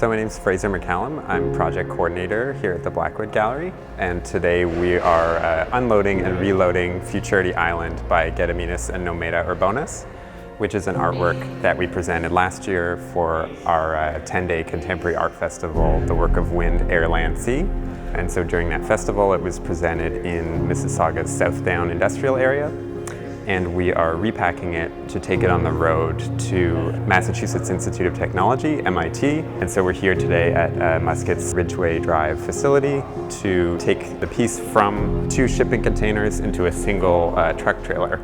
So my name is Fraser McCallum. I'm project coordinator here at the Blackwood Gallery, and today we are unloading and reloading Futurity Island by Gediminas and Nomeda Urbonis, which is an artwork that we presented last year for our 10-day contemporary art festival, The Work of Wind, Air, Land, Sea. And so during that festival it was presented in Mississauga's Southdown industrial area, and we are repacking it to take it on the road to Massachusetts Institute of Technology, MIT. And so we're here today at Musket's Ridgeway Drive facility to take the piece from 2 shipping containers into a single truck trailer.